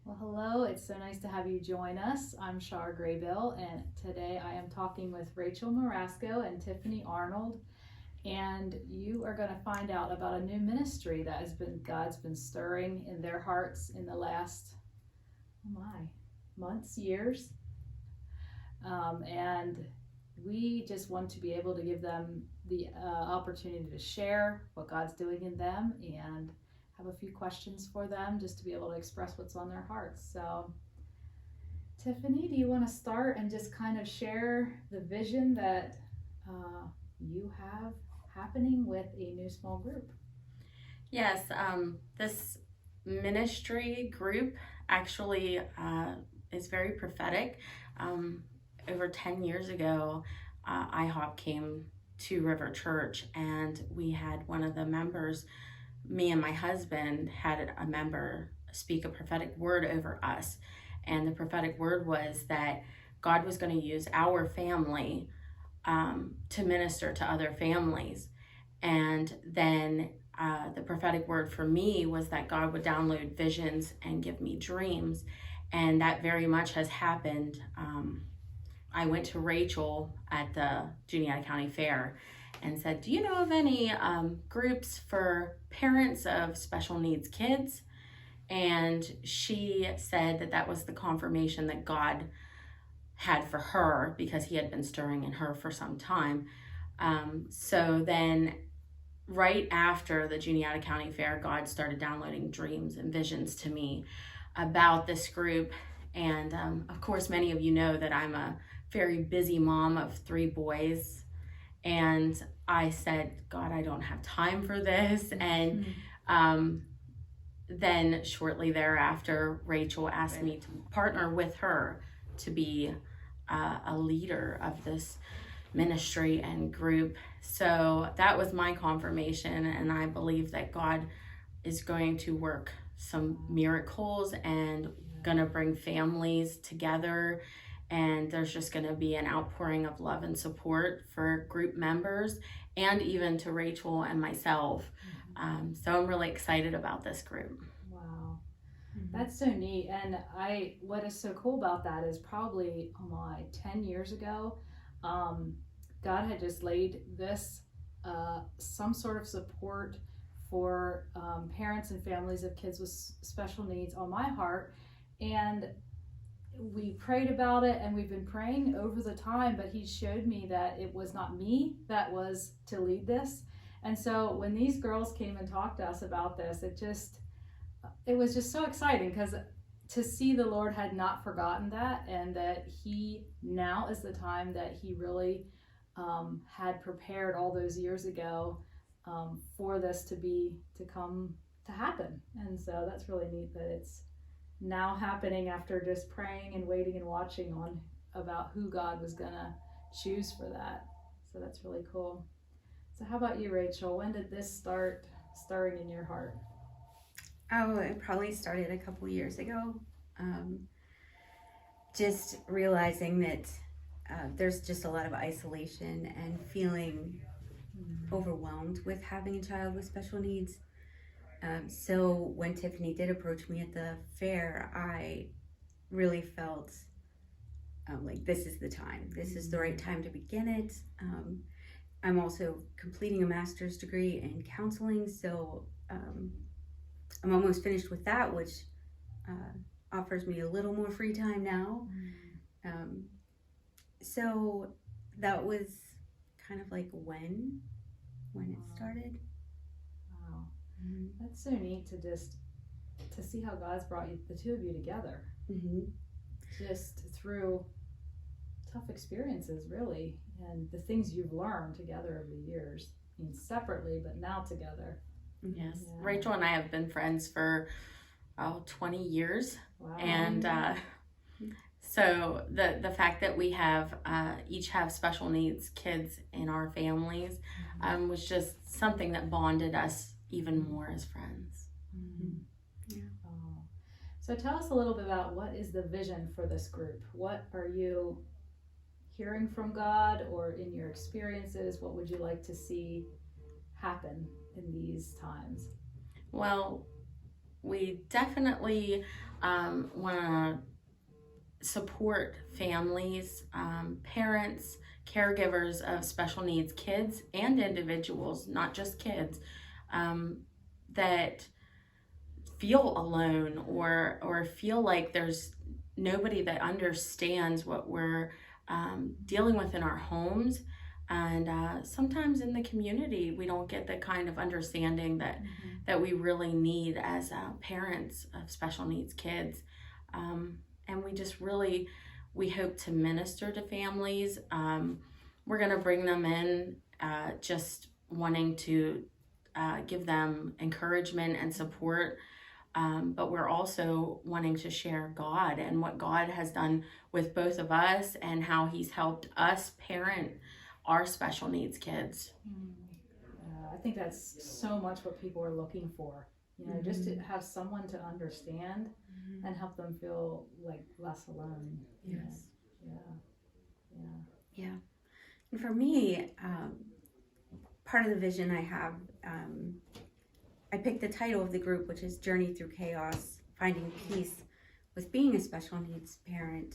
Well, hello. It's so nice to have you join us. I'm Shar Graybill, and today I am talking with Rachel Marasco and Tiffany Arnold. And you are going to find out about a new ministry that God's been stirring in their hearts in the last, months, years. And we just want to be able to give them the opportunity to share what God's doing in them and have a few questions for them just to be able to express what's on their hearts. So, Tiffany, do you want to start and just kind of share the vision that you have happening with a new small group? Yes, this ministry group actually is very prophetic. Over 10 years ago, IHOP came to River Church, and we had one of the members, me and my husband, had a member speak a prophetic word over us. And the prophetic word was that God was going to use our family to minister to other families. And then the prophetic word for me was that God would download visions and give me dreams. And that very much has happened. I went to Rachel at the Juniata County Fair and said, do you know of any groups for parents of special needs kids? And she said that that was the confirmation that God had for her because he had been stirring in her for some time. So then right after the Juniata County Fair, God started downloading dreams and visions to me about this group. And of course, many of you know that I'm a very busy mom of 3 boys. And I said, God, I don't have time for this. And then shortly thereafter, Rachel asked me to partner with her to be a leader of this ministry and group. So that was my confirmation, and I believe that God is going to work some miracles and going to bring families together, and there's just going to be an outpouring of love and support for group members and even to Rachel and myself. So I'm really excited about this group. Wow. That's so neat. And what is so cool about that is probably 10 years ago, God had just laid this some sort of support for parents and families of kids with special needs on my heart. And we prayed about it, and we've been praying over the time, but he showed me that it was not me that was to lead this. And so when these girls came and talked to us about this, it was just so exciting, because to see the Lord had not forgotten that, and that he now is the time that he really had prepared all those years ago for this to come to happen. And so that's really neat that it's now happening after just praying and waiting and watching on about who God was gonna choose for that. So that's really cool. So how about you, Rachel? When did this start stirring in your heart? Oh, it probably started a couple years ago. Just realizing that there's just a lot of isolation and feeling overwhelmed with having a child with special needs. So when Tiffany did approach me at the fair, I really felt like this is the time. This is the right time to begin it. I'm also completing a master's degree in counseling, so I'm almost finished with that, which offers me a little more free time now. So that was kind of like when it started. Wow. That's so neat to see how God's brought the two of you together, just through tough experiences, really, and the things you've learned together over the years. I mean, separately, but now together. Yes. Yeah. Rachel and I have been friends for 20 years. Wow. And so the fact that we have each have special needs kids in our families was just something that bonded us even more as friends. Yeah. Oh. So tell us a little bit about what is the vision for this group. What are you hearing from God, or in your experiences, what would you like to see happen in these times? Well, we definitely want to support families, parents, caregivers of special needs kids and individuals, not just kids, that feel alone or feel like there's nobody that understands what we're dealing with in our homes. And sometimes in the community, we don't get the kind of understanding that we really need as parents of special needs kids. And we just really, we hope to minister to families. We're going to bring them in just wanting to give them encouragement and support. But we're also wanting to share God and what God has done with both of us and how he's helped us parent our special needs kids. I think that's so much what people are looking for, you know, just to have someone to understand and help them feel like less alone. Yes. Yeah. And for me, part of the vision I have, I picked the title of the group, which is Journey Through Chaos, Finding Peace with Being a Special Needs Parent,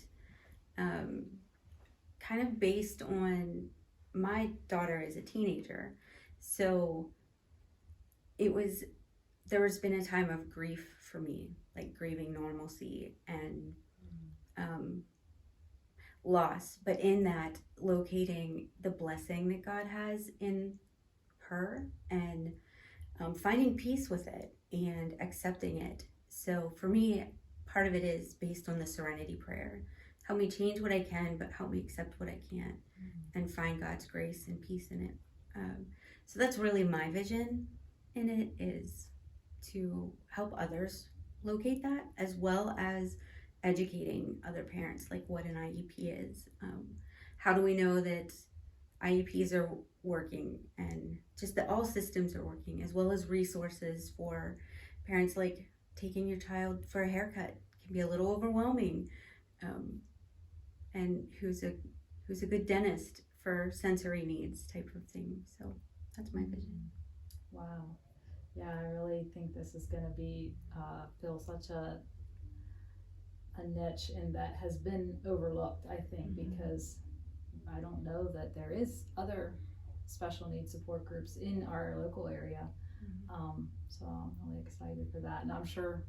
kind of based on my daughter is a teenager. So there's been a time of grief for me, like grieving normalcy and loss, but in that locating the blessing that God has in her and finding peace with it and accepting it. So for me, part of it is based on the serenity prayer. Help me change what I can, but help me accept what I can't and find God's grace and peace in it. So that's really my vision in it, is to help others locate that, as well as educating other parents, like what an IEP is. How do we know that IEPs are working and just that all systems are working, as well as resources for parents, like taking your child for a haircut can be a little overwhelming, and who's a good dentist for sensory needs type of thing. So that's my vision. Wow. Yeah, I really think this is going to be fill such a niche, and that has been overlooked, I think, because I don't know that there is other special needs support groups in our local area. So I'm really excited for that. And I'm sure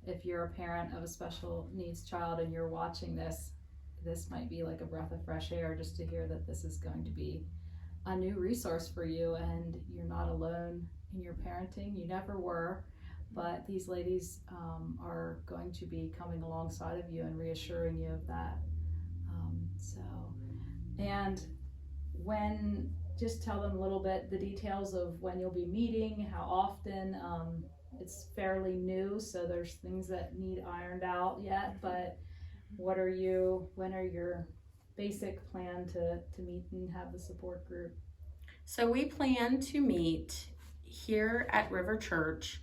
if you're a parent of a special needs child and you're watching this might be like a breath of fresh air, just to hear that this is going to be a new resource for you and you're not alone in your parenting. You never were, but these ladies are going to be coming alongside of you and reassuring you of that. And when, just tell them a little bit the details of when you'll be meeting, how often. It's fairly new, so there's things that need ironed out yet, but when are your basic plan to meet and have the support group? So we plan to meet here at River Church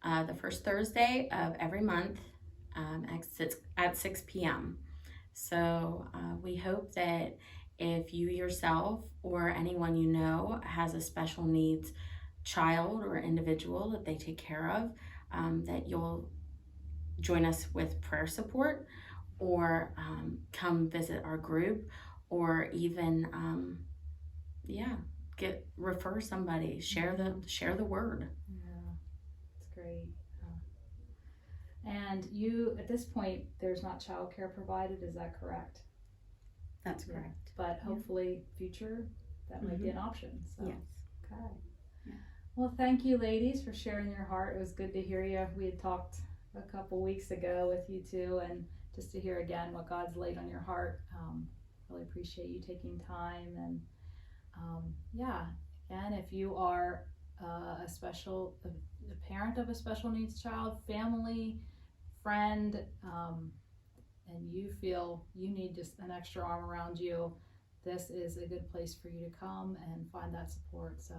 the first Thursday of every month at 6 p.m. So we hope that if you yourself or anyone you know has a special needs child or individual that they take care of, that you'll join us with prayer support, or come visit our group, or even refer somebody, share the word. Yeah, it's great. And you, at this point, there's not childcare provided, is that correct? That's correct. But hopefully future that might be an option. So Yes. okay. Yeah. Well, thank you ladies for sharing your heart. It was good to hear you. We had talked a couple weeks ago with you two, and just to hear again what God's laid on your heart. Really appreciate you taking time. And again, if you are a parent of a special needs child, family, friend, and you feel you need just an extra arm around you, this is a good place for you to come and find that support. So